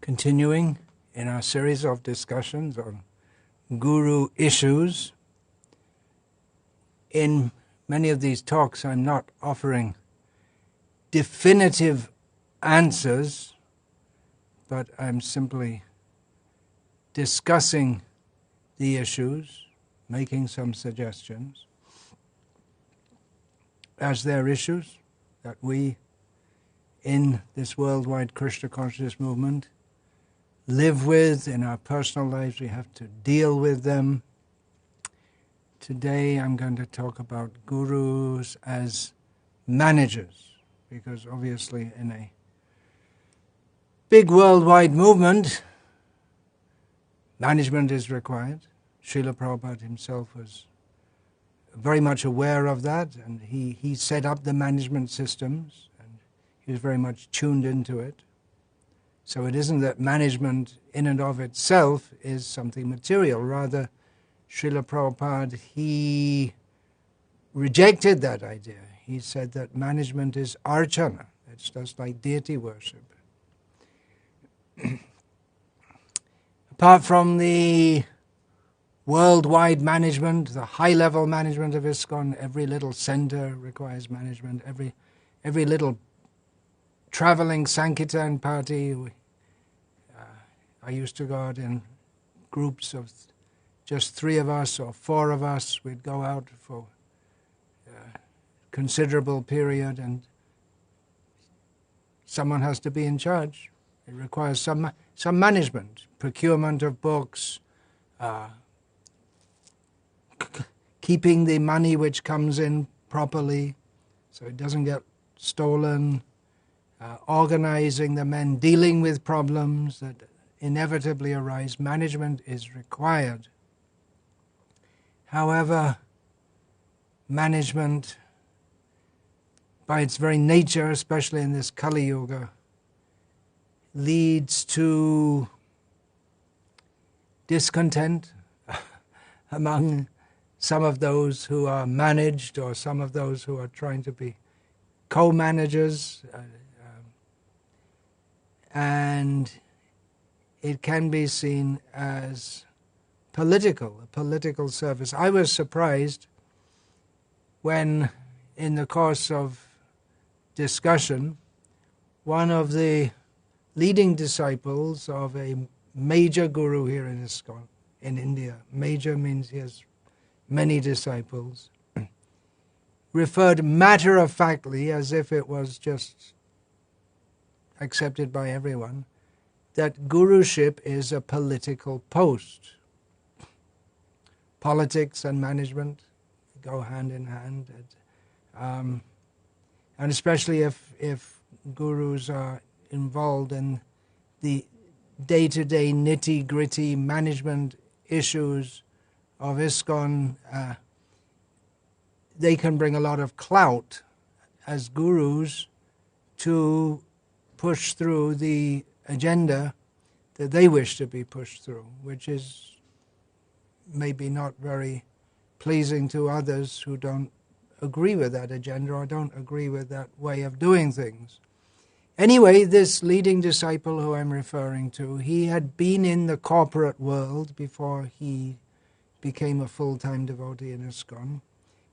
Continuing in our series of discussions on guru issues. In many of these talks I'm not offering definitive answers, but I'm simply discussing the issues, making some suggestions as they're issues that we in this worldwide Krishna consciousness movement live with in our personal lives. We have to deal with them. Today I'm going to talk about gurus as managers, because obviously in a big worldwide movement, management is required. Srila Prabhupada himself was very much aware of that, and he set up the management systems, and he was very much tuned into it. So it isn't that management in and of itself is something material. Rather, Srila Prabhupada, he rejected that idea. He said that management is archana. It's just like deity worship. Apart from the worldwide management, the high-level management of ISKCON, every little center requires management. Every little traveling Sankirtan party. I used to go out in groups of just 3 of us or 4 of us. We'd go out for a considerable period, and someone has to be in charge. It requires some management, procurement of books, keeping the money which comes in properly so it doesn't get stolen, organizing the men, dealing with problems that inevitably arise. Management is required. However, management, by its very nature, especially in this Kali Yuga, leads to discontent among some of those who are managed or some of those who are trying to be co-managers, and it can be seen as a political service. I was surprised when, in the course of discussion, one of the leading disciples of a major guru here in ISKCON, in India, major means he has many disciples, referred matter-of-factly, as if it was just accepted by everyone, that guruship is a political post. Politics and management go hand in hand, and especially if gurus are involved in the day-to-day nitty-gritty management issues of ISKCON, they can bring a lot of clout as gurus to push through the agenda that they wish to be pushed through, which is maybe not very pleasing to others who don't agree with that agenda or don't agree with that way of doing things. Anyway, this leading disciple who I'm referring to, he had been in the corporate world before he became a full-time devotee in ISKCON.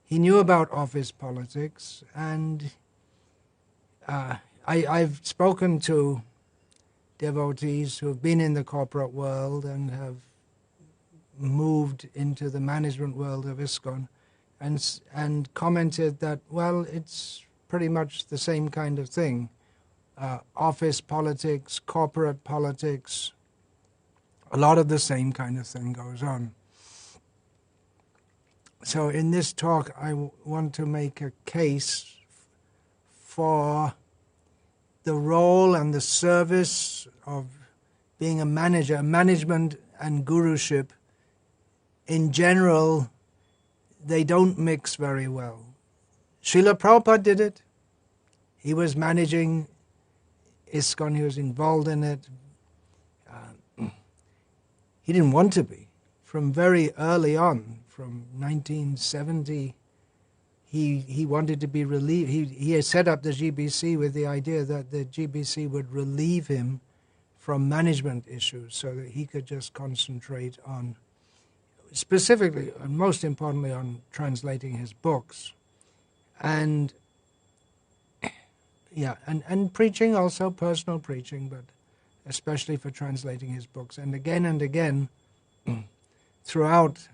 He knew about office politics, and I've spoken to devotees who have been in the corporate world and have moved into the management world of ISKCON, and commented that, well, it's pretty much the same kind of thing. Office politics, corporate politics, a lot of the same kind of thing goes on. So in this talk I want to make a case for the role and the service of being a manager. Management and guruship, in general, they don't mix very well. Srila Prabhupada did it. He was managing ISKCON, he was involved in it. He didn't want to be. From very early on, from 1970, he wanted to be relieved. He had set up the GBC with the idea that the GBC would relieve him from management issues so that he could just concentrate on, specifically, and most importantly, on translating his books. And and preaching also, personal preaching, but especially for translating his books. And again, throughout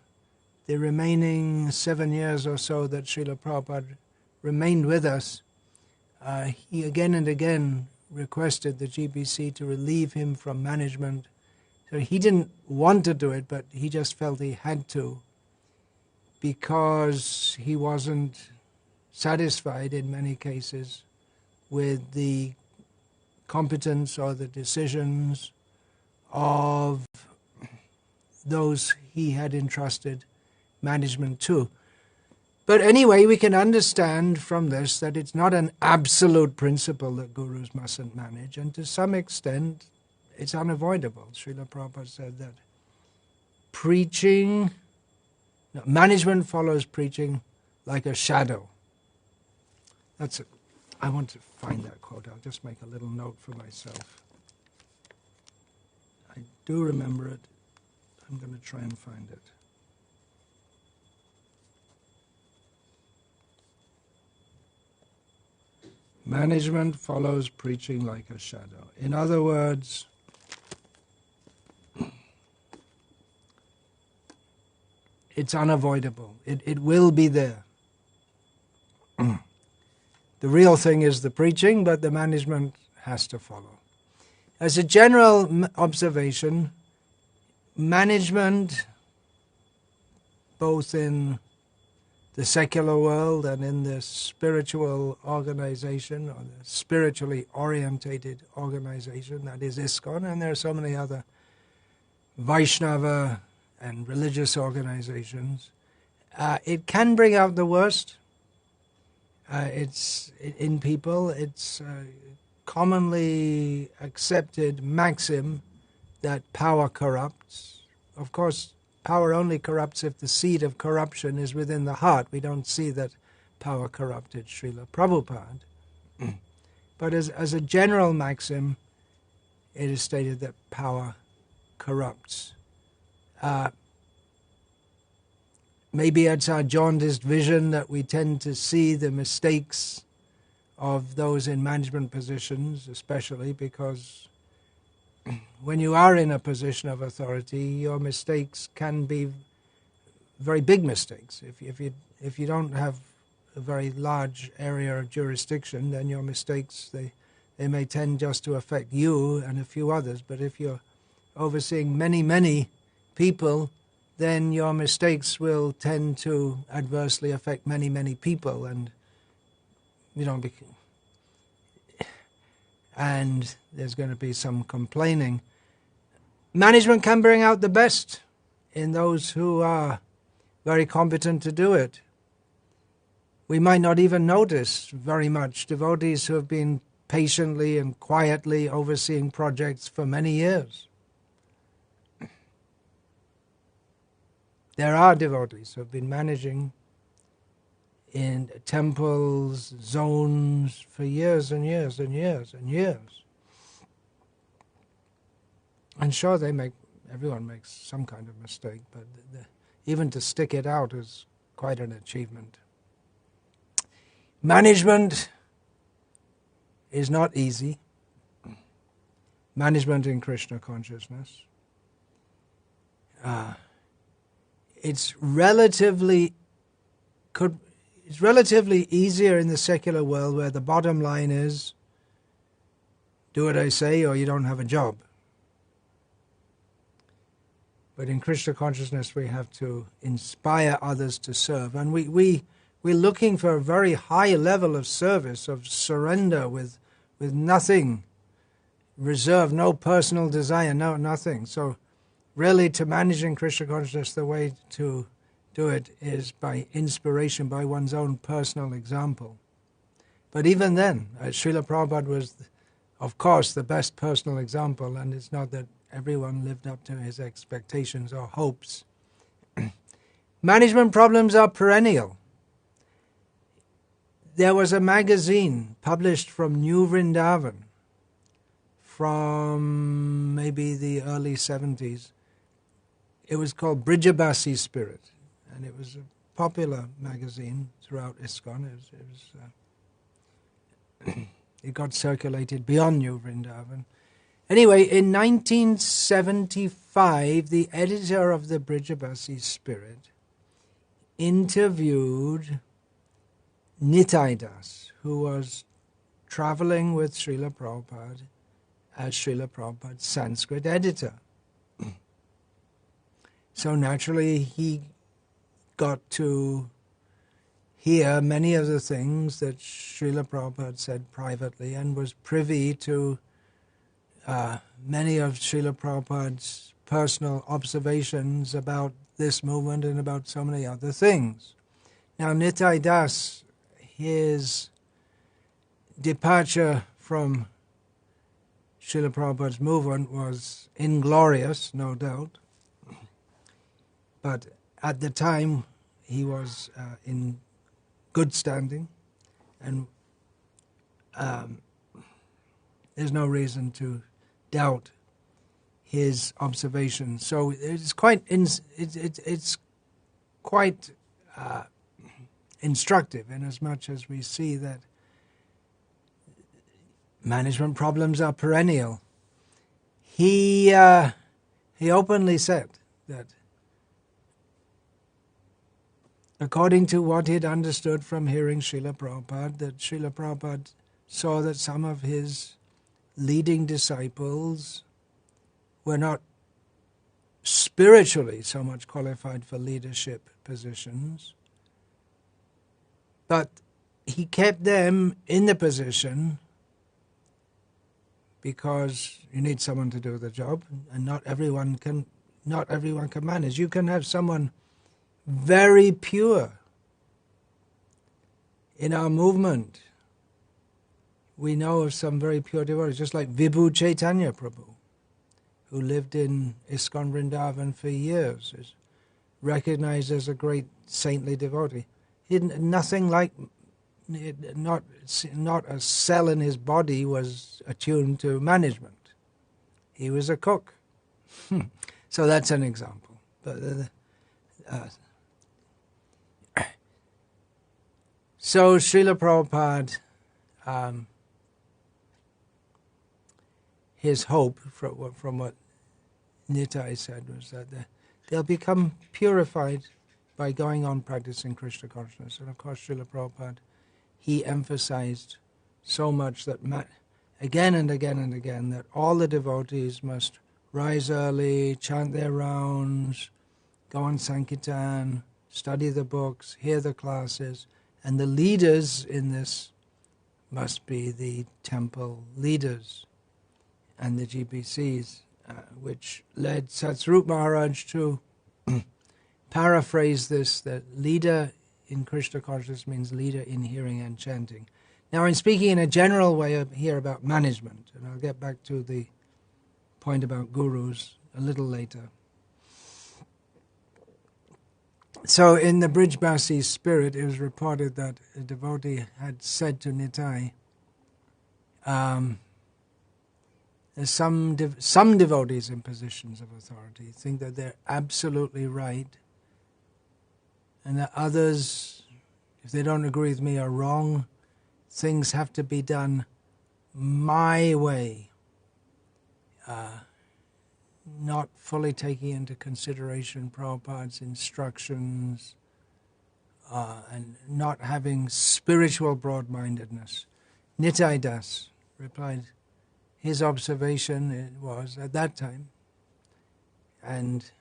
the remaining 7 years or so that Srila Prabhupada remained with us, he again and again requested the GBC to relieve him from management. So he didn't want to do it, but he just felt he had to, because he wasn't satisfied in many cases with the competence or the decisions of those he had entrusted management to. But anyway, we can understand from this that it's not an absolute principle that gurus mustn't manage, and to some extent it's unavoidable. Srila Prabhupada said that management follows preaching like a shadow. That's it. I want to find that quote. I'll just make a little note for myself. I do remember it. I'm going to try and find it. Management follows preaching like a shadow. In other words, it's unavoidable. It will be there. The real thing is the preaching, but the management has to follow. As a general observation, management, both in the secular world and in the spiritual organization, or the spiritually orientated organization, that is ISKCON, and there are so many other Vaishnava and religious organizations, it can bring out the worst. It's in people. It's commonly accepted maxim that power corrupts. Of course, power only corrupts if the seed of corruption is within the heart. We don't see that power corrupted Srila Prabhupada. But as a general maxim, it is stated that power corrupts. Maybe it's our jaundiced vision that we tend to see the mistakes of those in management positions, especially because when you are in a position of authority, your mistakes can be very big mistakes. If you don't have a very large area of jurisdiction, then your mistakes, they may tend just to affect you and a few others. But if you're overseeing many people, then your mistakes will tend to adversely affect many people, and and there's going to be some complaining. Management can bring out the best in those who are very competent to do it. We might not even notice very much devotees who have been patiently and quietly overseeing projects for many years. There are devotees who have been managing in temples, zones, for years and years and years and years. And sure, everyone makes some kind of mistake, but even to stick it out is quite an achievement. Management is not easy. Management in Krishna consciousness. It's relatively easier in the secular world, where the bottom line is, do what I say or you don't have a job. But in Krishna consciousness we have to inspire others to serve. And we're looking for a very high level of service, of surrender with nothing reserved, no personal desire, nothing. So really, to manage in Krishna consciousness, the way to do it is by inspiration, by one's own personal example. But even then, Srila Prabhupada was, of course, the best personal example, and it's not that everyone lived up to his expectations or hopes. Management problems are perennial. There was a magazine published from New Vrindavan from maybe the early 70s. It was called Brijabasi Spirit, and it was a popular magazine throughout ISKCON. It got circulated beyond New Vrindavan. Anyway, in 1975, the editor of the Brijabasi Spirit interviewed Nitai Das, who was traveling with Srila Prabhupada as Srila Prabhupada's Sanskrit editor. So naturally, he got to hear many of the things that Srila Prabhupada said privately, and was privy to many of Srila Prabhupada's personal observations about this movement and about so many other things. Now, Nitai Das, his departure from Srila Prabhupada's movement was inglorious, no doubt, but at the time he was in good standing, and there's no reason to doubt his observations. So it's quite instructive, in as much as we see that management problems are perennial. He openly said that, according to what he'd understood from hearing Srila Prabhupada, that Srila Prabhupada saw that some of his leading disciples were not spiritually so much qualified for leadership positions, but he kept them in the position because you need someone to do the job, and not everyone can manage. You can have someone very pure. In our movement, we know of some very pure devotees, just like Vibhu Chaitanya Prabhu, who lived in ISKCON Vrindavan for years, is recognized as a great saintly devotee. He had nothing like, not a cell in his body was attuned to management. He was a cook. So that's an example. But so Srila Prabhupada, his hope from what Nitai said was that they'll become purified by going on practicing Krishna consciousness. And of course, Srila Prabhupada, he emphasized so much that again and again and again, that all the devotees must rise early, chant their rounds, go on Sankirtan, study the books, hear the classes, and the leaders in this must be the temple leaders and the GBCs, which led Satsrup Maharaj to paraphrase this, that leader in Krishna consciousness means leader in hearing and chanting. Now, I'm speaking in a general way here about management, and I'll get back to the point about gurus a little later. So in the Brijbasi spirit, it was reported that a devotee had said to Nitai, some devotees in positions of authority think that they're absolutely right, and that others, if they don't agree with me, are wrong. Things have to be done my way, not fully taking into consideration Prabhupada's instructions, and not having spiritual broad-mindedness. Nitai Das replied, his observation was at that time, and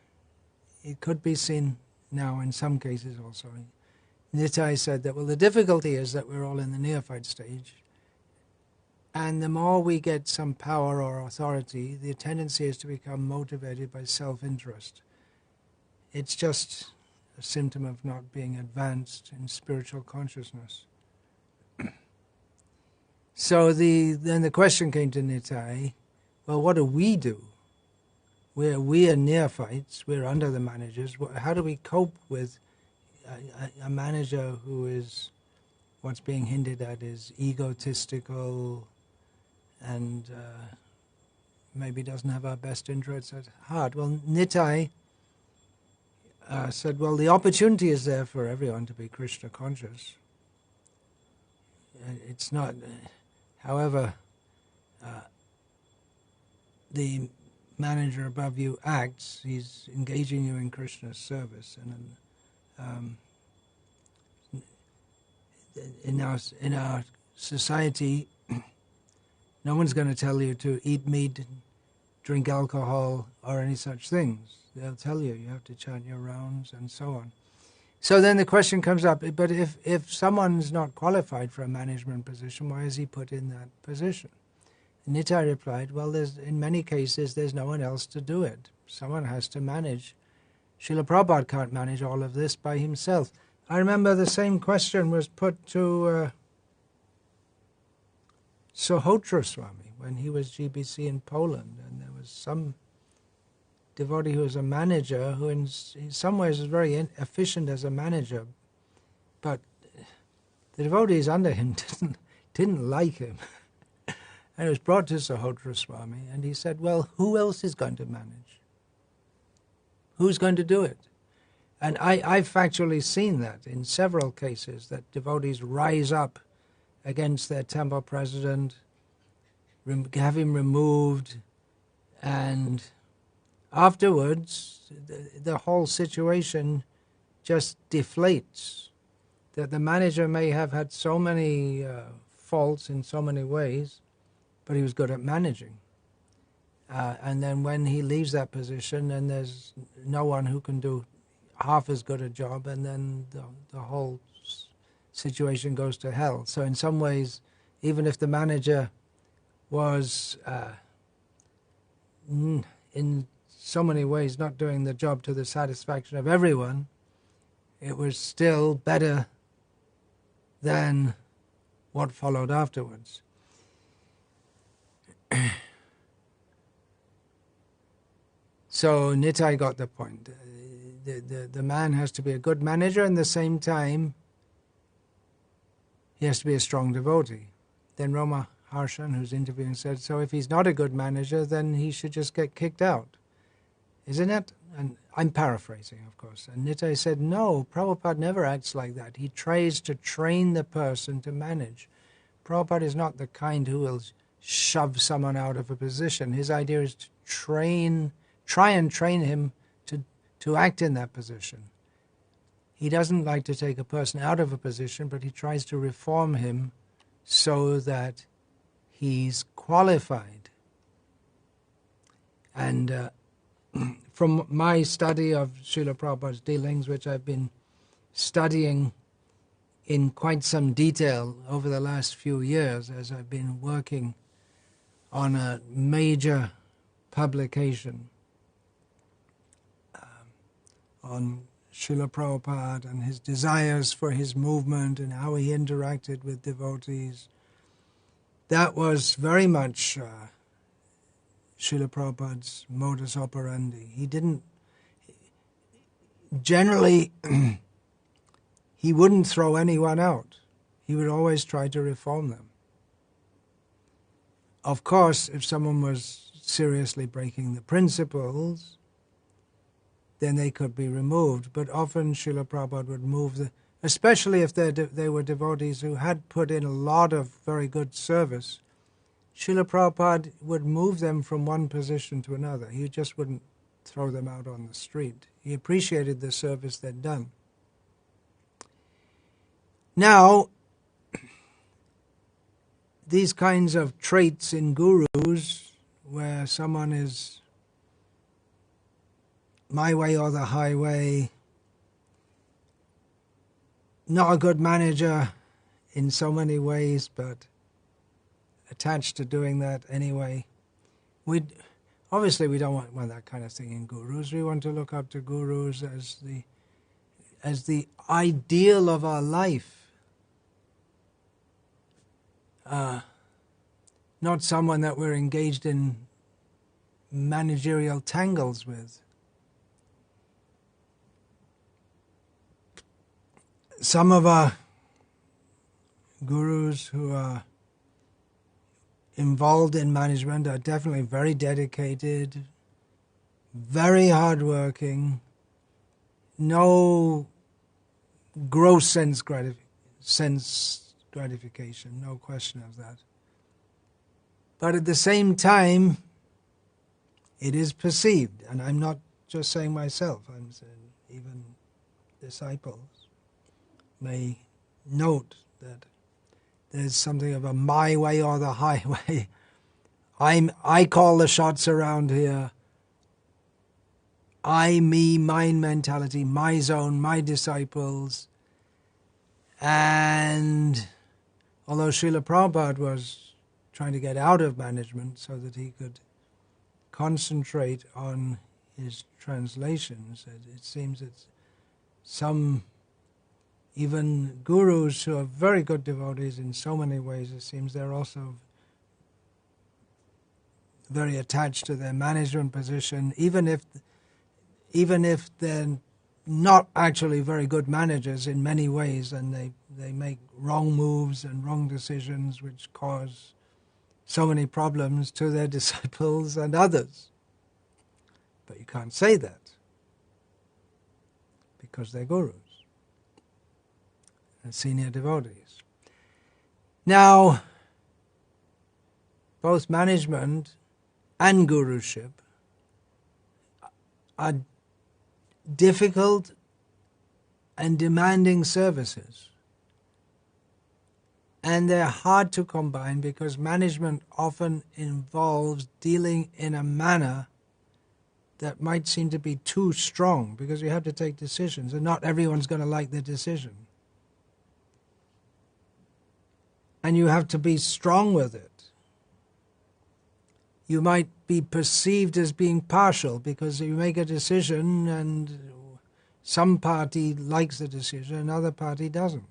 it could be seen now in some cases also. Nitai said that, well, the difficulty is that we're all in the neophyte stage, and the more we get some power or authority, the tendency is to become motivated by self-interest. It's just a symptom of not being advanced in spiritual consciousness. So then the question came to Nitai, well, what do we do? We are neophytes, we're under the managers. How do we cope with a manager who is, what's being hinted at is egotistical and maybe doesn't have our best interests at heart. Well, Nitai said, well, the opportunity is there for everyone to be Krishna conscious. It's not, however, the manager above you acts, he's engaging you in Krishna's service. And in our society, no one's going to tell you to eat meat, drink alcohol, or any such things. They'll tell you have to chant your rounds and so on. So then the question comes up, but if someone's not qualified for a management position, why is he put in that position? And Nitai replied, well, in many cases there's no one else to do it. Someone has to manage. Srila Prabhupada can't manage all of this by himself. I remember the same question was put to Sohotra Swami when he was GBC in Poland, and there was some devotee who was a manager who in some ways was very efficient as a manager, but the devotees under him didn't like him. And it was brought to Sahotra Swami, and he said, well, who else is going to manage? Who's going to do it? And I've actually seen that in several cases, that devotees rise up against their temple president, have him removed, and afterwards the whole situation just deflates. That the manager may have had so many faults in so many ways, but he was good at managing. And then when he leaves that position, then there's no one who can do half as good a job, and then the whole situation goes to hell. So in some ways, even if the manager was in so many ways not doing the job to the satisfaction of everyone, it was still better than what followed afterwards. So Nitai got the point. The man has to be a good manager, and at the same time he has to be a strong devotee. Then Roma Harshan, who's interviewing, said, so if he's not a good manager, then he should just get kicked out. Isn't it? And I'm paraphrasing, of course. And Nitai said, no, Prabhupada never acts like that. He tries to train the person to manage. Prabhupada is not the kind who will shove someone out of a position. His idea is to try and train him to act in that position. He doesn't like to take a person out of a position, but he tries to reform him so that he's qualified. And from my study of Srila Prabhupada's dealings, which I've been studying in quite some detail over the last few years as I've been working on a major publication on Srila Prabhupada and his desires for his movement and how he interacted with devotees. That was very much Srila Prabhupada's modus operandi. He didn't, generally, he wouldn't throw anyone out. He would always try to reform them. Of course, if someone was seriously breaking the principles, then they could be removed. But often Srila Prabhupada would move especially if they were devotees who had put in a lot of very good service, Srila Prabhupada would move them from one position to another. He just wouldn't throw them out on the street. He appreciated the service they'd done. Now, these kinds of traits in gurus, where someone is my way or the highway, not a good manager in so many ways, but attached to doing that anyway. Obviously we don't want that kind of thing in gurus. We want to look up to gurus as the ideal of our life. Not someone that we're engaged in managerial tangles with. Some of our gurus who are involved in management are definitely very dedicated, very hardworking, no gross sense gratification, no question of that. But at the same time, it is perceived, and I'm not just saying myself, I'm saying even disciples may note that there's something of a my way or the highway. I call the shots around here. I, me, mine mentality, my zone, my disciples. And although Srila Prabhupada was trying to get out of management so that he could concentrate on his translations, it seems that some, even gurus who are very good devotees in so many ways, it seems they're also very attached to their management position, even if they're not actually very good managers in many ways, and they make wrong moves and wrong decisions which cause so many problems to their disciples and others. But you can't say that because they're gurus and senior devotees. Now, both management and guruship are difficult and demanding services. And they're hard to combine because management often involves dealing in a manner that might seem to be too strong, because you have to take decisions and not everyone's going to like the decision. And you have to be strong with it. You might be perceived as being partial because you make a decision and some party likes the decision, another party doesn't.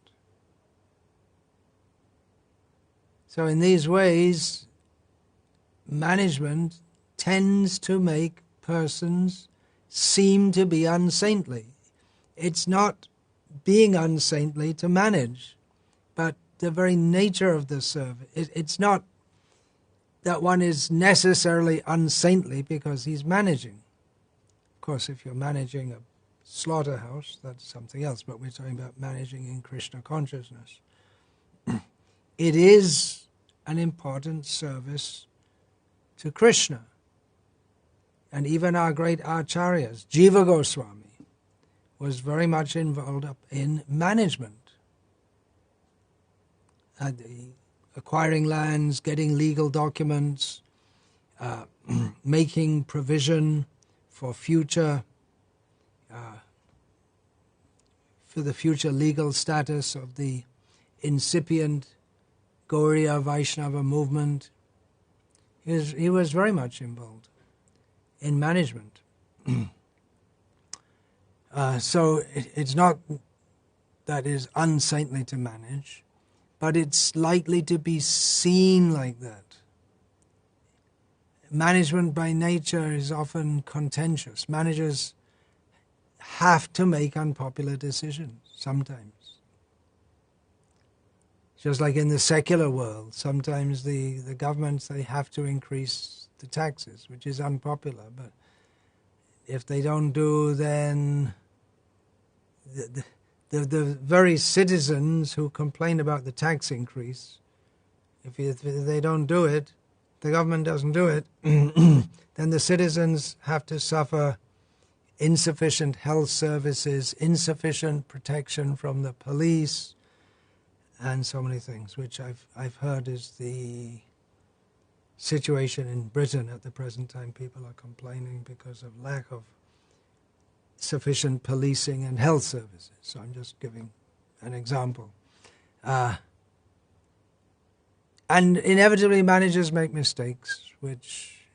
So in these ways, management tends to make persons seem to be unsaintly. It's not being unsaintly to manage, but the very nature of the service. It's not that one is necessarily unsaintly because he's managing. Of course, if you're managing a slaughterhouse, that's something else, but we're talking about managing in Krishna consciousness. It is an important service to Krishna. And even our great acharyas, Jiva Goswami, was very much involved in management. Acquiring lands, getting legal documents, making provision for the future legal status of the incipient Gauriya Vaishnava movement. He was very much involved in management. So it's not that is unsaintly to manage, but it's likely to be seen like that. Management by nature is often contentious. Managers have to make unpopular decisions sometimes. Just like in the secular world, sometimes the governments, they have to increase the taxes, which is unpopular. But if they don't do, then the very citizens who complain about the tax increase, if they don't do it, the government doesn't do it, then the citizens have to suffer insufficient health services, insufficient protection from the police, and so many things, which I've heard is the situation in Britain at the present time. People are complaining because of lack of sufficient policing and health services. So I'm just giving an example. And inevitably managers make mistakes, which,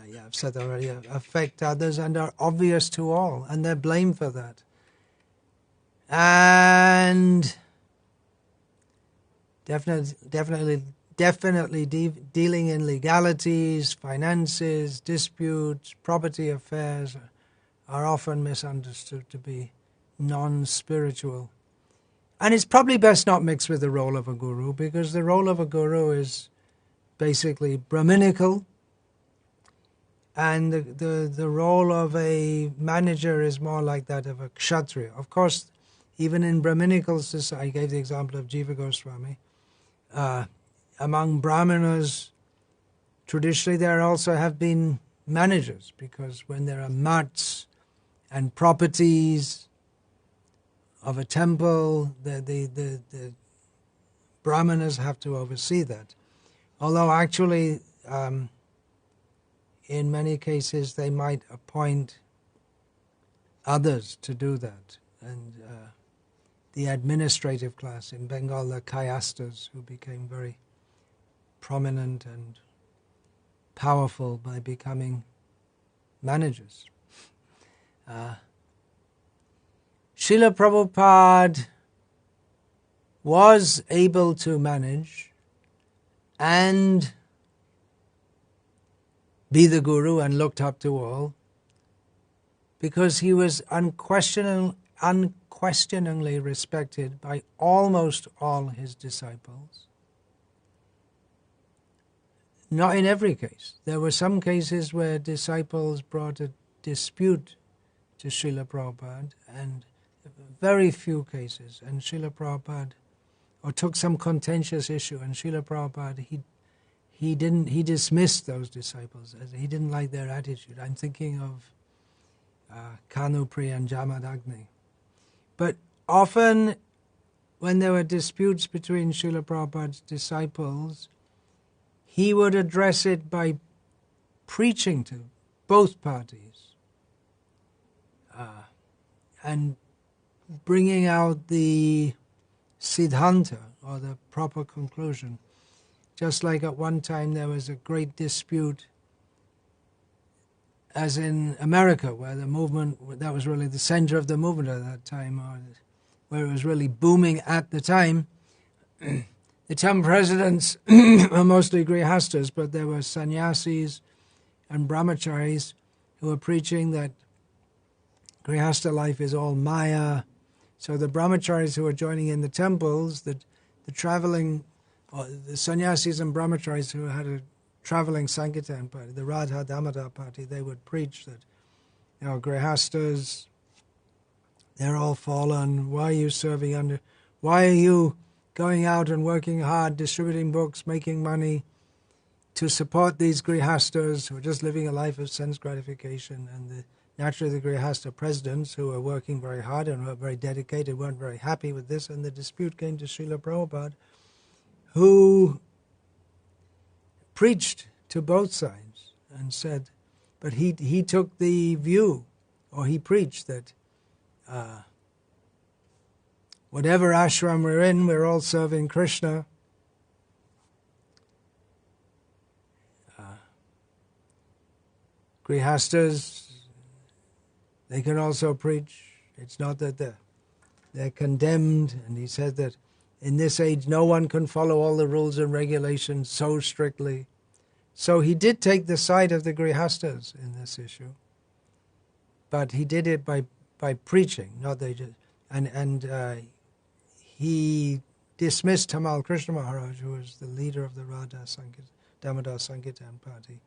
I've said already, affect others and are obvious to all, and they're blamed for that. And definitely dealing in legalities, finances, disputes, property affairs are often misunderstood to be non-spiritual. And it's probably best not mixed with the role of a guru, because the role of a guru is basically Brahminical, and the role of a manager is more like that of a kshatriya. Of course, even in Brahminical society, I gave the example of Jiva Goswami, among Brahmanas, traditionally there also have been managers, because when there are mats and properties of a temple, the Brahmanas have to oversee that. Although actually, in many cases, they might appoint others to do that. And the administrative class in Bengal, the Kayastas, who became very prominent and powerful by becoming managers. Srila Prabhupada was able to manage and be the guru and looked up to all, because he was unquestioningly respected by almost all his disciples. Not in every case. There were some cases where disciples brought a dispute to Srila Prabhupada, and very few cases. And Srila Prabhupada, or took some contentious issue, and Srila Prabhupada, he dismissed those disciples, as he didn't like their attitude. I'm thinking of Kanupri and Jamadagni. But often, when there were disputes between Srila Prabhupada's disciples, he would address it by preaching to both parties and bringing out the siddhanta, or the proper conclusion. Just like at one time there was a great dispute, as in America, where the movement, that was really the center of the movement at that time, or where it was really booming at the time. The 10 presidents were mostly grihastas, but there were sannyasis and brahmacharis who were preaching that grihasta life is all maya. So the brahmacharis who were joining in the temples, the traveling, or the sannyasis and brahmacharis who had a traveling Sankirtan party, the Radha Damodar party, they would preach that, grihastas, they're all fallen. Why are you serving under? Why are you going out and working hard, distributing books, making money to support these grihastas who are just living a life of sense gratification? And naturally the grihasta presidents, who were working very hard and were very dedicated, weren't very happy with this, and the dispute came to Srila Prabhupada, who preached to both sides and said, but he took the view, or he preached that whatever ashram we're in, we're all serving Krishna. Grihastas, they can also preach. It's not that they're condemned. And he said that in this age no one can follow all the rules and regulations so strictly. So he did take the side of the grihastas in this issue. But he did it by preaching, not they just, and he dismissed Tamal Krishna Maharaj, who was the leader of the Radha Damodar Sankirtan party.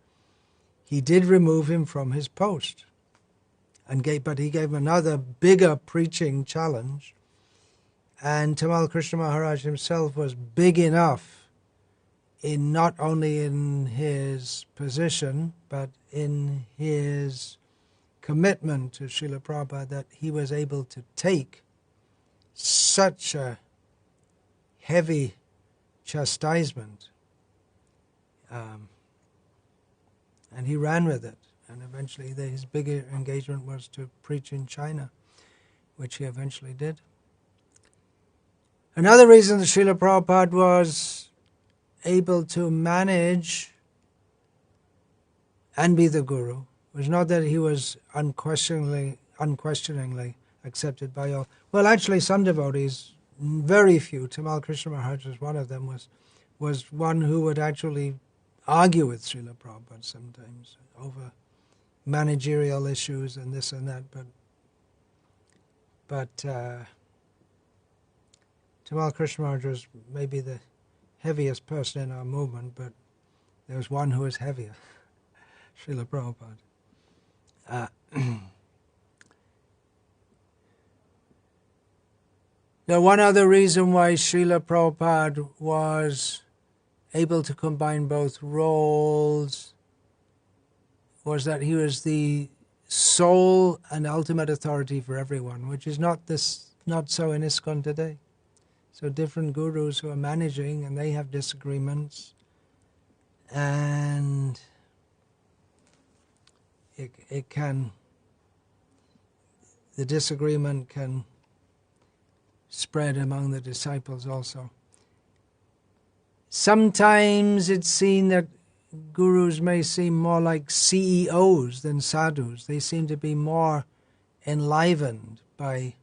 He did remove him from his post, but he gave him another bigger preaching challenge. And Tamal Krishna Maharaj himself was big enough, in not only in his position, but in his commitment to Srila Prabhupada, that he was able to take such a heavy chastisement, and he ran with it. And eventually his bigger engagement was to preach in China, which he eventually did. Another reason that Srila Prabhupada was able to manage and be the guru was not that he was unquestioningly accepted by all. Well, actually, some devotees, very few, Tamal Krishna Maharaj was one of them, was one who would actually argue with Srila Prabhupada sometimes over managerial issues and this and that. But Tamal Krishna Maharaj was maybe the heaviest person in our movement, but There was one who was heavier, Srila Prabhupada. Now, one other reason why Srila Prabhupada was able to combine both roles was that he was the sole and ultimate authority for everyone, which is not so in ISKCON today. So different gurus who are managing, and they have disagreements, and the disagreement can spread among the disciples also. Sometimes it's seen that gurus may seem more like CEOs than sadhus. They seem to be more enlivened by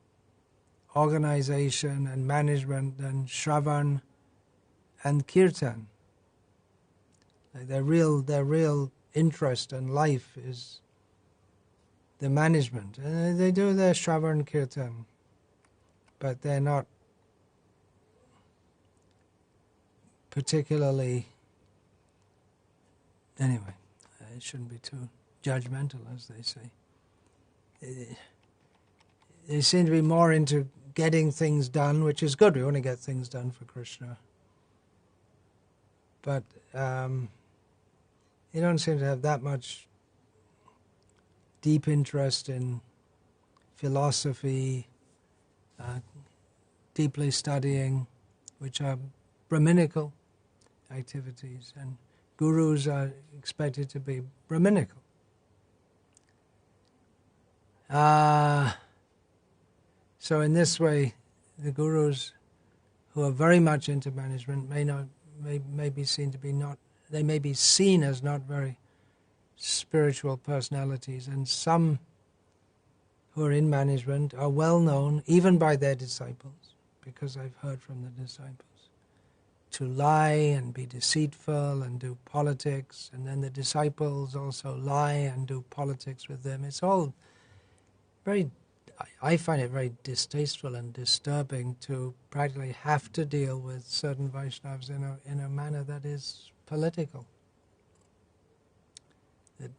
organization and management than Shravan and Kirtan. Like their real interest in life is the management. And they do their Shravan and Kirtan, but they're not particularly, anyway, it shouldn't be too judgmental, as they say. They seem to be more into getting things done, which is good. We want to get things done for Krishna. But they don't seem to have that much deep interest in philosophy, deeply studying, which are Brahminical activities, and gurus are expected to be Brahminical. So in this way, the gurus who are very much into management may be seen to be not. They may be seen as not very spiritual personalities, and some who are in management are well known, even by their disciples, because I've heard from the disciples, to lie and be deceitful and do politics, and then the disciples also lie and do politics with them. It's all very, I find it very distasteful and disturbing to practically have to deal with certain Vaishnavas in a manner that is political. They're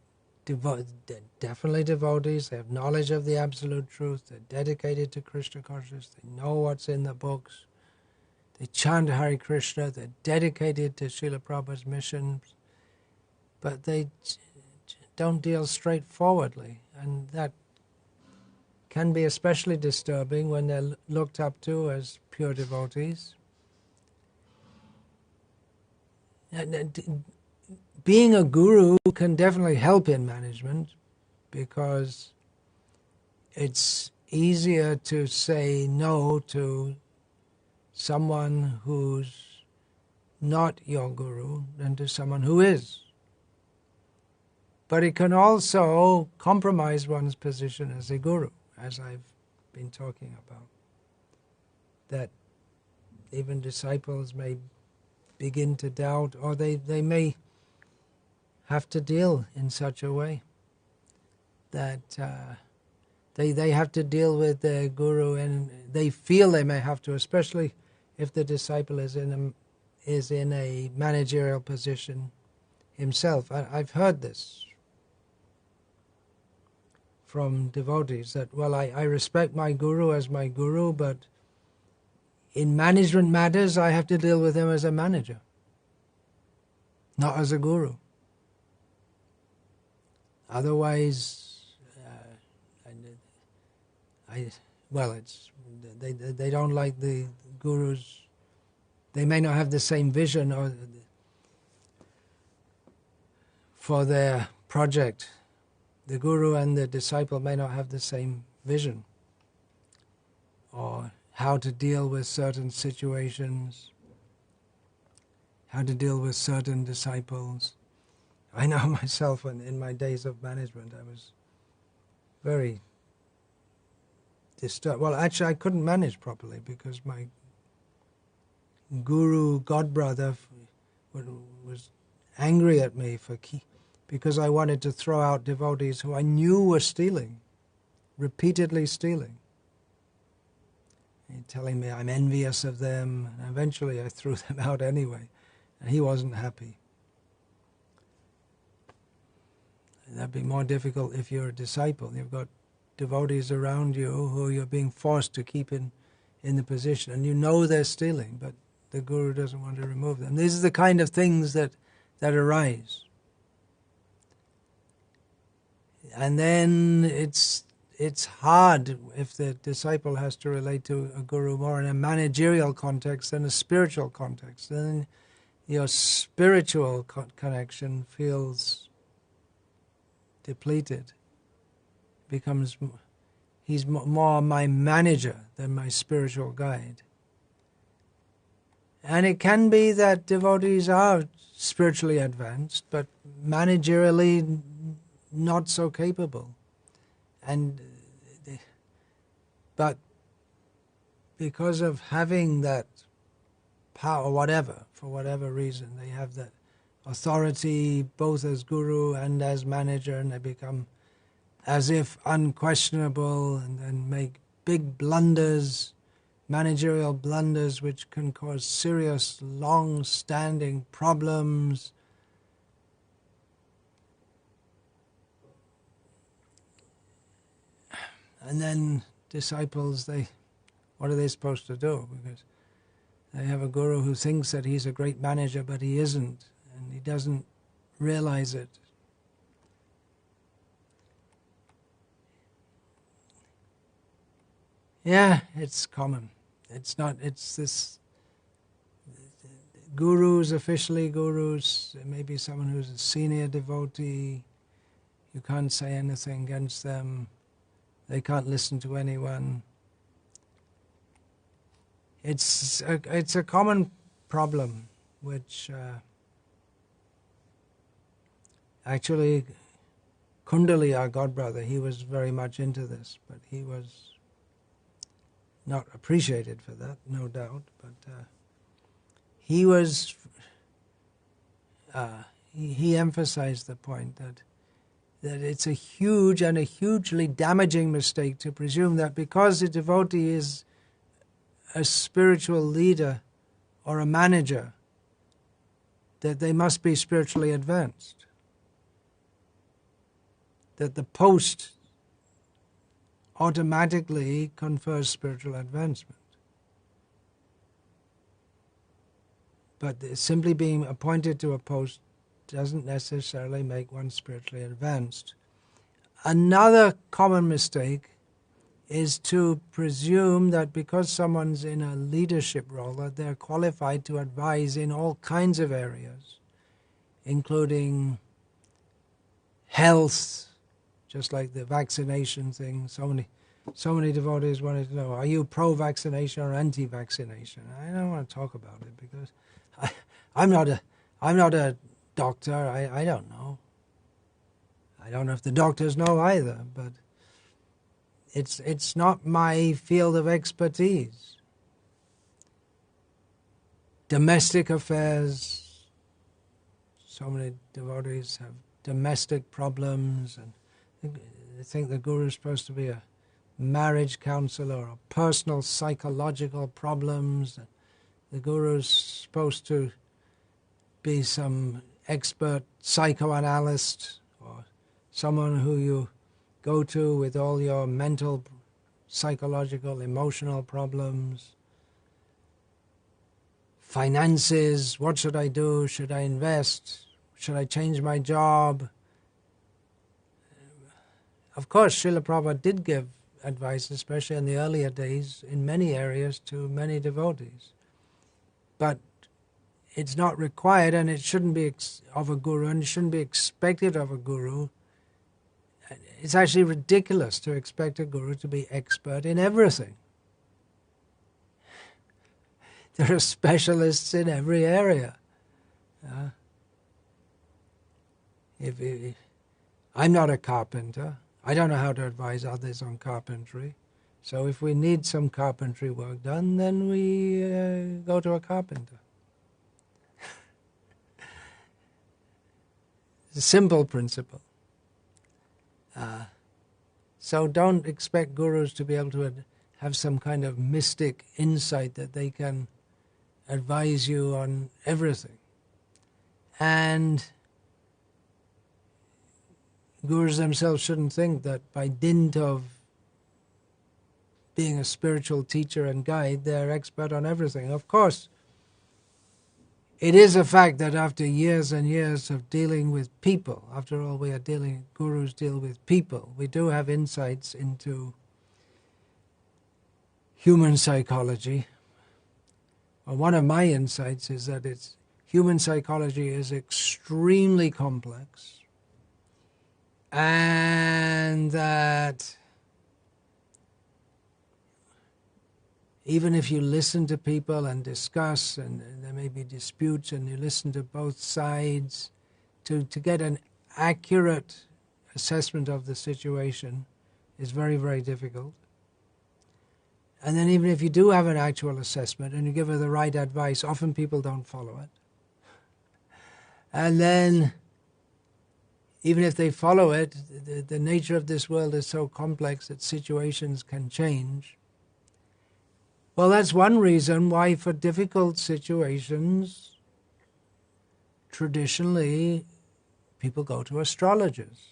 definitely devotees, they have knowledge of the absolute truth, they're dedicated to Krishna consciousness, they know what's in the books, they chant Hare Krishna, they're dedicated to Srila Prabhupada's mission, but they don't deal straightforwardly, and that can be especially disturbing when they're looked up to as pure devotees. Being a guru can definitely help in management, because it's easier to say no to someone who's not your guru than to someone who is. But it can also compromise one's position as a guru, as I've been talking about. That even disciples may begin to doubt, or they may have to deal in such a way that they have to deal with their guru, and they feel they may have to, especially if the disciple is in a managerial position himself. I've heard this from devotees, that, well, I respect my guru as my guru, but in management matters I have to deal with him as a manager, not as a guru. Otherwise, they don't like the gurus. They may not have the same vision or for their project. The guru and the disciple may not have the same vision, or how to deal with certain situations, how to deal with certain disciples. I know myself, in my days of management, I was very disturbed. Well, actually, I couldn't manage properly because my guru godbrother was angry at me because I wanted to throw out devotees who I knew were stealing, repeatedly stealing. And telling me I'm envious of them, and eventually I threw them out anyway, and he wasn't happy. That'd be more difficult if you're a disciple. You've got devotees around you who you're being forced to keep in the position, and you know they're stealing, but the Guru doesn't want to remove them. These are the kind of things that arise. And then it's hard if the disciple has to relate to a Guru more in a managerial context than a spiritual context. Then your spiritual connection feels depleted. He's more my manager than my spiritual guide. And it can be that devotees are spiritually advanced, but managerially not so capable. But because of having that power, for whatever reason, they have that authority both as guru and as manager, and they become as if unquestionable, and then make big blunders, managerial blunders, which can cause serious, long-standing problems. And then disciples, what are they supposed to do? Because they have a guru who thinks that he's a great manager, but he isn't, and he doesn't realize it. Yeah, it's common. It's this gurus, officially gurus, there may be someone who's a senior devotee, you can't say anything against them, they can't listen to anyone. It's a common problem, which actually Kundali, our godbrother, he was very much into this, but he was not appreciated for that, no doubt. But he emphasized the point that it's a huge and a hugely damaging mistake to presume that because a devotee is a spiritual leader or a manager, that they must be spiritually advanced. That the post automatically confers spiritual advancement. But simply being appointed to a post doesn't necessarily make one spiritually advanced. Another common mistake is to presume that because someone's in a leadership role, that they're qualified to advise in all kinds of areas, including health, just like the vaccination thing. So many devotees wanted to know, are you pro-vaccination or anti-vaccination? I don't want to talk about it because I'm not a doctor. I don't know. I don't know if the doctors know either, but it's not my field of expertise. Domestic affairs, so many devotees have domestic problems, and they think the guru is supposed to be a marriage counselor or personal psychological problems. The guru is supposed to be some expert psychoanalyst or someone who you go to with all your mental, psychological, emotional problems. Finances, what should I do? Should I invest? Should I change my job? Of course, Srila Prabhupada did give advice, especially in the earlier days, in many areas to many devotees. But it's not required, and it shouldn't be of a guru, and it shouldn't be expected of a guru. It's actually ridiculous to expect a guru to be expert in everything. There are specialists in every area. I'm not a carpenter. I don't know how to advise others on carpentry. So if we need some carpentry work done, then we go to a carpenter. It's a simple principle. So don't expect gurus to be able to have some kind of mystic insight that they can advise you on everything. And gurus themselves shouldn't think that by dint of being a spiritual teacher and guide, they're expert on everything. Of course, it is a fact that after years and years of dealing with people, after all we are dealing, gurus deal with people, we do have insights into human psychology. Well, one of my insights is that human psychology is extremely complex, and that even if you listen to people and discuss, and there may be disputes, and you listen to both sides, to get an accurate assessment of the situation is very, very difficult. And then even if you do have an actual assessment and you give her the right advice, often people don't follow it. And then even if they follow it, the nature of this world is so complex that situations can change. Well, that's one reason why for difficult situations, traditionally, people go to astrologers.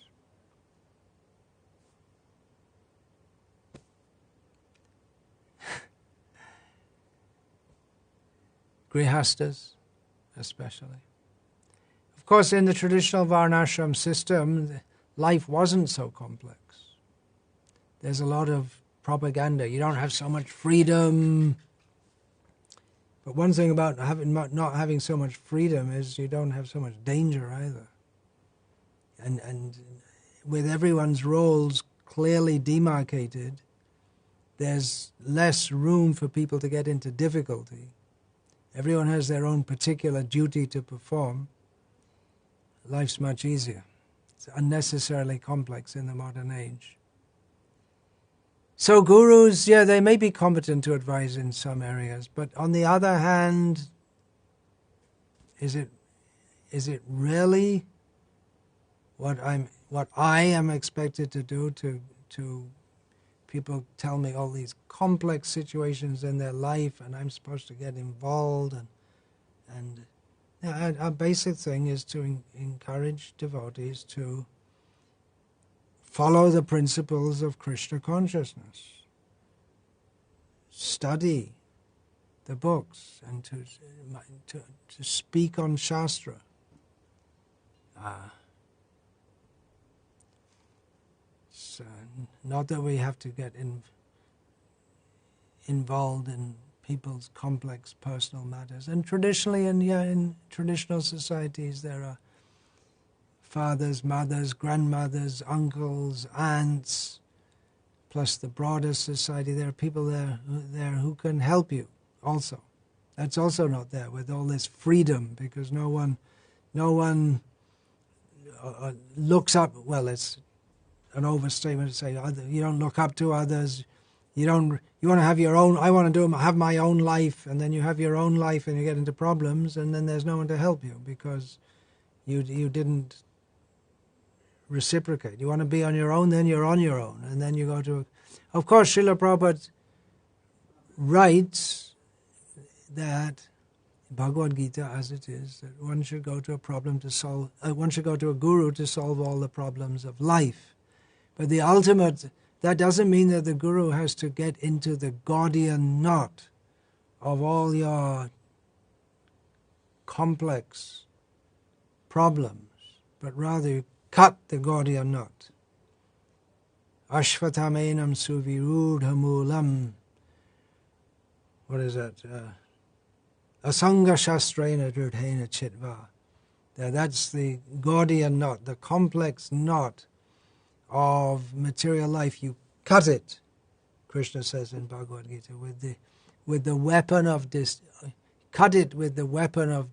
Grihastas, especially. Of course, in the traditional Varnashram system, life wasn't so complex. There's a lot of propaganda. You don't have so much freedom. But one thing about not having so much freedom is you don't have so much danger either. And with everyone's roles clearly demarcated, there's less room for people to get into difficulty. Everyone has their own particular duty to perform. Life's much easier. It's unnecessarily complex in the modern age. So gurus, yeah, they may be competent to advise in some areas, but on the other hand, is it really what I am expected to do to people tell me all these complex situations in their life, and I'm supposed to get involved, and our basic thing is to encourage devotees to follow the principles of Krishna consciousness, study the books, and to speak on Shastra. It's not that we have to get involved in people's complex personal matters. And traditionally, in traditional societies, there are fathers, mothers, grandmothers, uncles, aunts, plus the broader society. There are people there who can help you also. That's also not there with all this freedom, because no one looks up. Well, it's an overstatement to say you don't look up to others. You want to have your own. I want to have my own life, and then you have your own life, and you get into problems, and then there's no one to help you because you didn't reciprocate. You want to be on your own, then you're on your own, and then you go to. Of course, Srila Prabhupada writes that Bhagavad Gita, as it is, that one should go to one should go to a guru to solve all the problems of life. But the ultimate, that doesn't mean that the guru has to get into the Gordian knot of all your complex problems, but rather you cut the Gordian knot. Ashvatamenam suvirudhamulam. What is that? Asanga shastrena dridhena chitva. That's the Gordian knot, the complex knot of material life. You cut it, Krishna says in Bhagavad Gita, with the weapon of cut it with the weapon of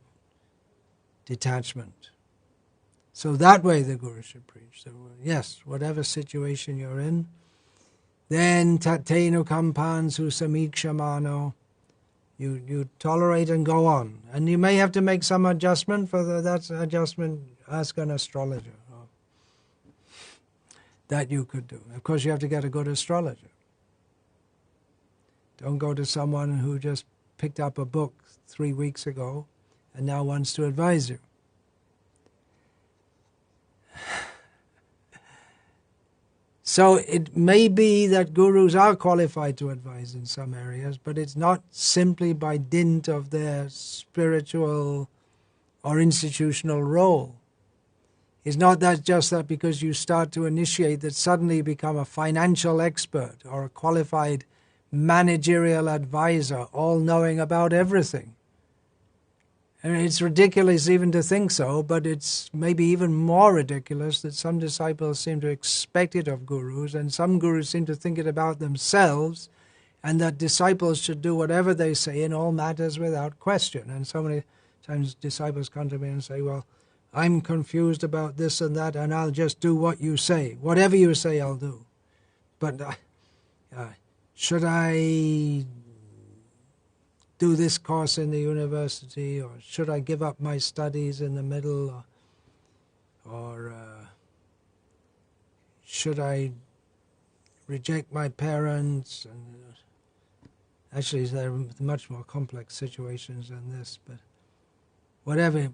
detachment. So that way the Guru should preach. So yes, whatever situation you're in, then tateno kampan susamikshamano, you tolerate and go on. And you may have to make some adjustment. For that adjustment, ask an astrologer. That you could do. Of course, you have to get a good astrologer. Don't go to someone who just picked up a book 3 weeks ago and now wants to advise you. So it may be that gurus are qualified to advise in some areas, but it's not simply by dint of their spiritual or institutional role. It's not that just that because you start to initiate that suddenly you become a financial expert or a qualified managerial advisor, all knowing about everything. And it's ridiculous even to think so, but it's maybe even more ridiculous that some disciples seem to expect it of gurus, and some gurus seem to think it about themselves, and that disciples should do whatever they say in all matters without question. And so many times disciples come to me and say, well, I'm confused about this and that, and I'll just do what you say. Whatever you say, I'll do. But should I do this course in the university, or should I give up my studies in the middle, or should I reject my parents? And actually, there are much more complex situations than this, but whatever.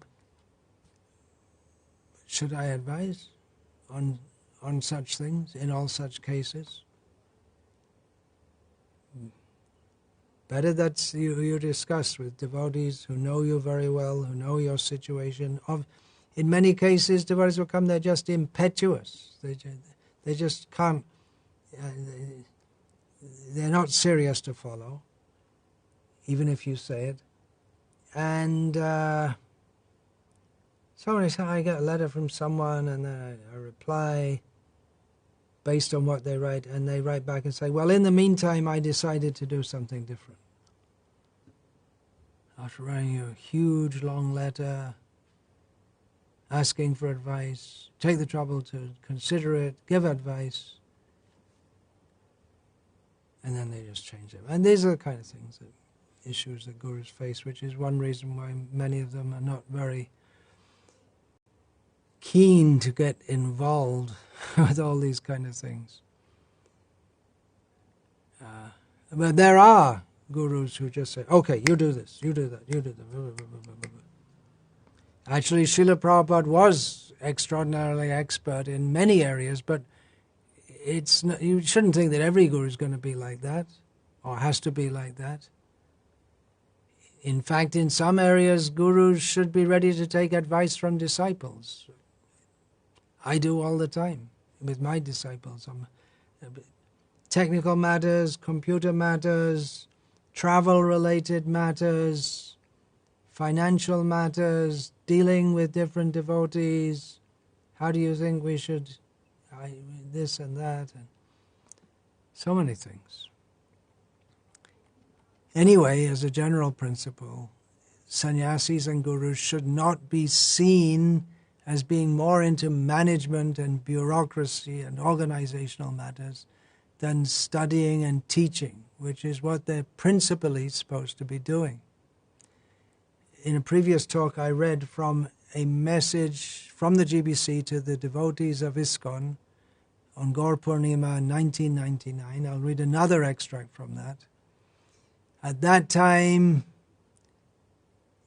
Should I advise on such things, in all such cases? Better that you discuss with devotees who know you very well, who know your situation. In many cases, devotees will come, they're just impetuous. They just can't, they're not serious to follow, even if you say it. And somebody said, I get a letter from someone, and then I reply based on what they write, and they write back and say, well, in the meantime, I decided to do something different. After writing you a huge, long letter, asking for advice, take the trouble to consider it, give advice, and then they just change it. And these are the kind of things, issues that gurus face, which is one reason why many of them are not very keen to get involved with all these kind of things. But there are gurus who just say, okay, you do this, you do that, you do that. Actually, Srila Prabhupada was extraordinarily expert in many areas, but it's not, you shouldn't think that every guru is going to be like that, or has to be like that. In fact, in some areas, gurus should be ready to take advice from disciples. I do all the time with my disciples. Technical matters, computer matters, travel-related matters, financial matters, dealing with different devotees. How do you think we should, this and that, and so many things. Anyway, as a general principle, sannyasis and gurus should not be seen as being more into management and bureaucracy and organizational matters than studying and teaching, which is what they're principally supposed to be doing. In a previous talk, I read from a message from the GBC to the devotees of ISKCON on Gaur Purnima 1999. I'll read another extract from that. At that time,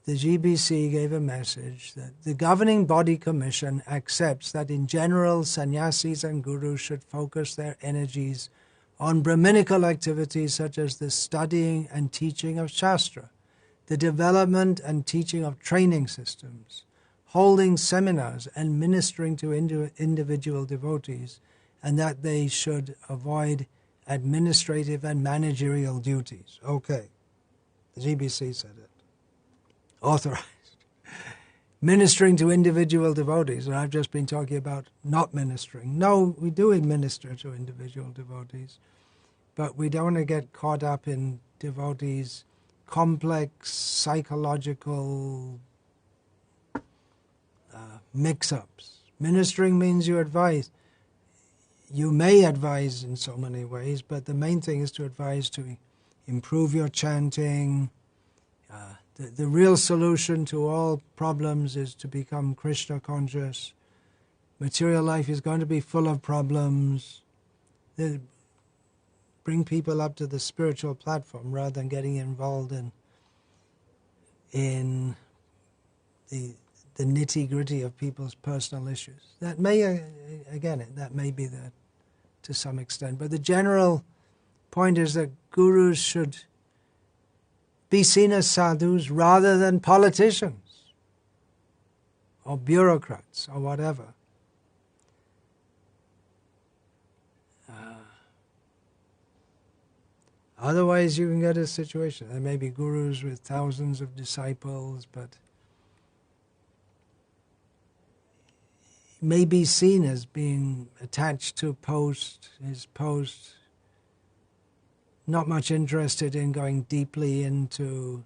the GBC gave a message that the governing body commission accepts that in general sannyasis and gurus should focus their energies on Brahminical activities such as the studying and teaching of Shastra, the development and teaching of training systems, holding seminars and ministering to individual devotees, and that they should avoid administrative and managerial duties. Okay, the GBC said it. Authorized. Ministering to individual devotees, and I've just been talking about not ministering. No, we do minister to individual devotees, but we don't want to get caught up in devotees' complex psychological mix-ups. Ministering means you advise. You may advise in so many ways, but the main thing is to advise to improve your chanting. The real solution to all problems is to become Krishna conscious. Material life is going to be full of problems. Bring people up to the spiritual platform rather than getting involved in the nitty-gritty of people's personal issues. That may, again, that may be to some extent. But the general point is that gurus should be seen as sadhus rather than politicians or bureaucrats or whatever. Otherwise you can get a situation. There may be gurus with thousands of disciples, but may be seen as being attached to his post, not much interested in going deeply into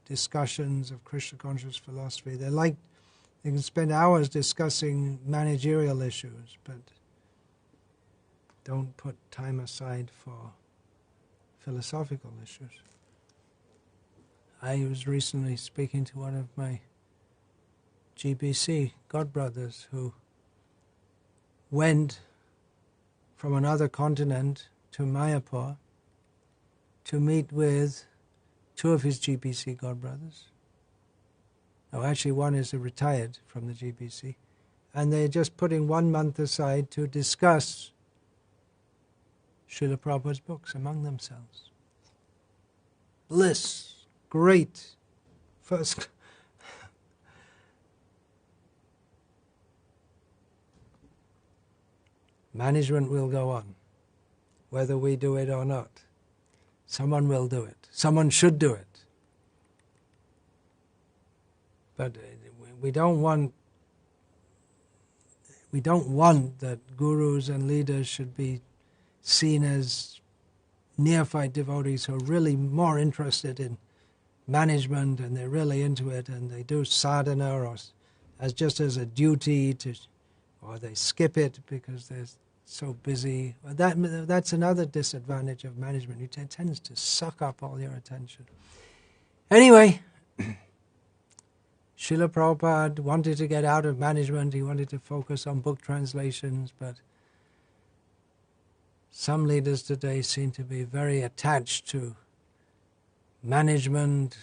discussions of Krishna conscious philosophy. They can spend hours discussing managerial issues, but don't put time aside for philosophical issues. I was recently speaking to one of my GBC godbrothers who went from another continent to Mayapur to meet with two of his GBC godbrothers. No, actually one is retired from the GBC, and they're just putting 1 month aside to discuss Srila Prabhupada's books among themselves. Bliss, great, first. Management will go on, whether we do it or not. Someone will do it. Someone should do it. But we don't want that gurus and leaders should be seen as neophyte devotees who are really more interested in management and they're really into it and they do sadhana or as just as a duty to, or they skip it because they're so busy. That's another disadvantage of management. It tends to suck up all your attention. Anyway, Srila Prabhupada wanted to get out of management. He wanted to focus on book translations, but some leaders today seem to be very attached to management,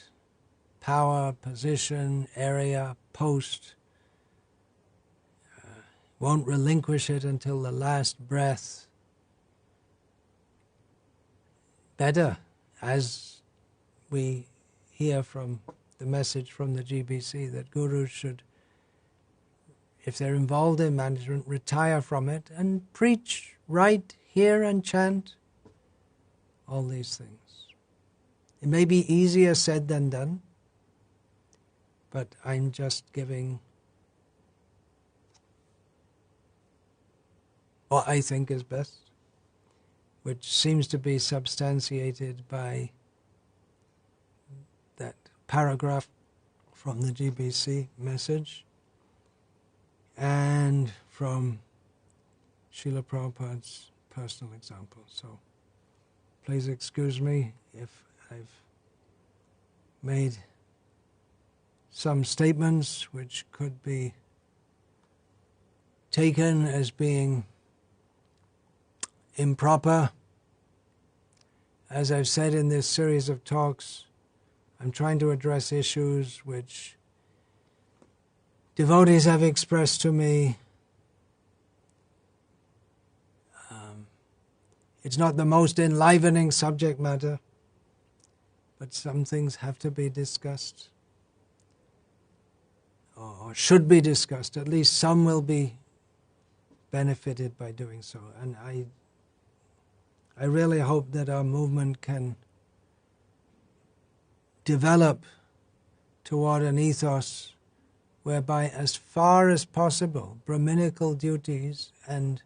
power, position, area, post. Won't relinquish it until the last breath. Better, as we hear from the message from the GBC, that gurus should, if they're involved in management, retire from it and preach, write, hear and chant, all these things. It may be easier said than done, but I'm just giving what I think is best, which seems to be substantiated by that paragraph from the GBC message and from Srila Prabhupada's personal example. So please excuse me if I've made some statements which could be taken as being improper. As I've said in this series of talks, I'm trying to address issues which devotees have expressed to me. It's not the most enlivening subject matter, but some things have to be discussed, or should be discussed. At least some will be benefited by doing so. And I really hope that our movement can develop toward an ethos whereby, as far as possible, Brahminical duties and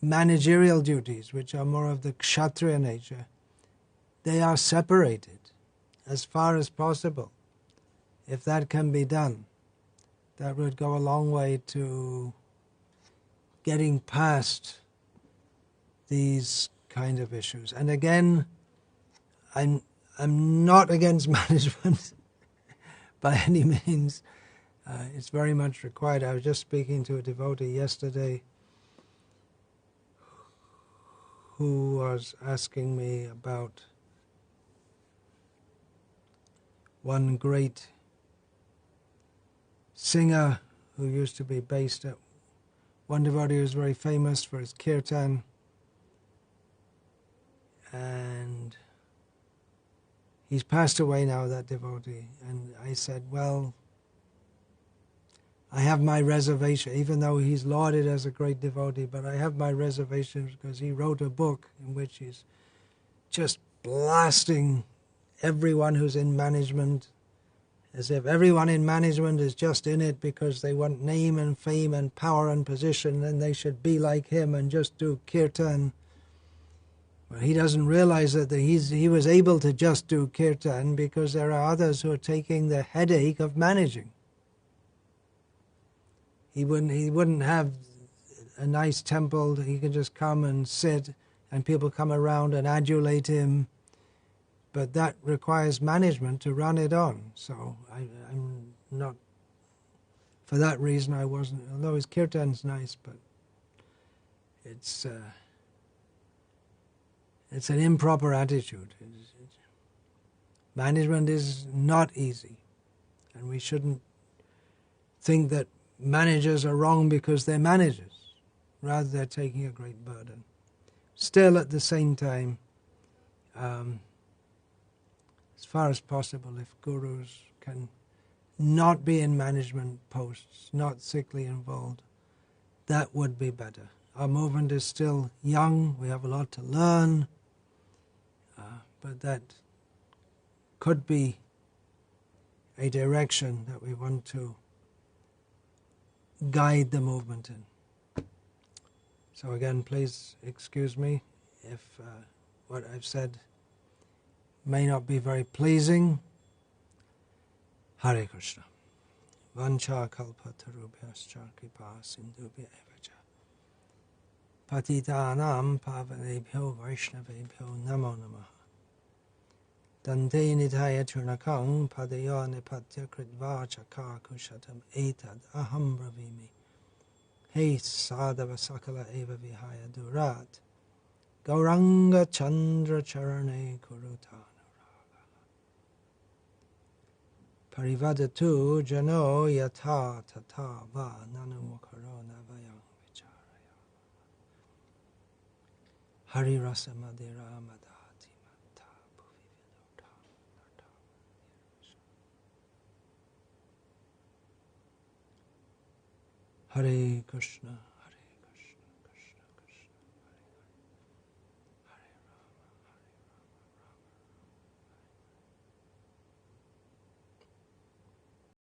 managerial duties, which are more of the Kshatriya nature, they are separated as far as possible. If that can be done, that would go a long way to getting past these kind of issues. And again, I'm not against management by any means. It's very much required. I was just speaking to a devotee yesterday who was asking me about one great singer who used to be based at one devotee who's very famous for his kirtan, and he's passed away now, that devotee. And I said, well, I have my reservation, even though he's lauded as a great devotee, but I have my reservations because he wrote a book in which he's just blasting everyone who's in management, as if everyone in management is just in it because they want name and fame and power and position, and they should be like him and just do kirtan. Well, he doesn't realize that he was able to just do kirtan because there are others who are taking the headache of managing. He wouldn't have a nice temple that he can just come and sit and people come around and adulate him. But that requires management to run it on. So I'm not, for that reason I wasn't, although his kirtan's nice, but it's an improper attitude. Management is not easy, and we shouldn't think that managers are wrong because they're managers. Rather, they're taking a great burden. Still, at the same time, as far as possible, if gurus can not be in management posts, not sickly involved, that would be better. Our movement is still young, we have a lot to learn, but that could be a direction that we want to guide the movement in. So again, please excuse me if what I've said may not be very pleasing. Hare Krishna. Vancha kalpatarubhyascha kripa sindhubhya eva cha. Patitanam pavanebhyo vaishnavebhyo namo namaha. Dante nidhaya churnakam padaya nipatya kritva chakar kushatam etad aham bravimi. Hey sadhava sakala eva vihaya durat. Gauranga chandra charane kuruta. Parivadatu jano yatha tata va nanumukaro navayam vicharaya. Hari rasa madira madati matta bhuvi vidota. Hare Krishna.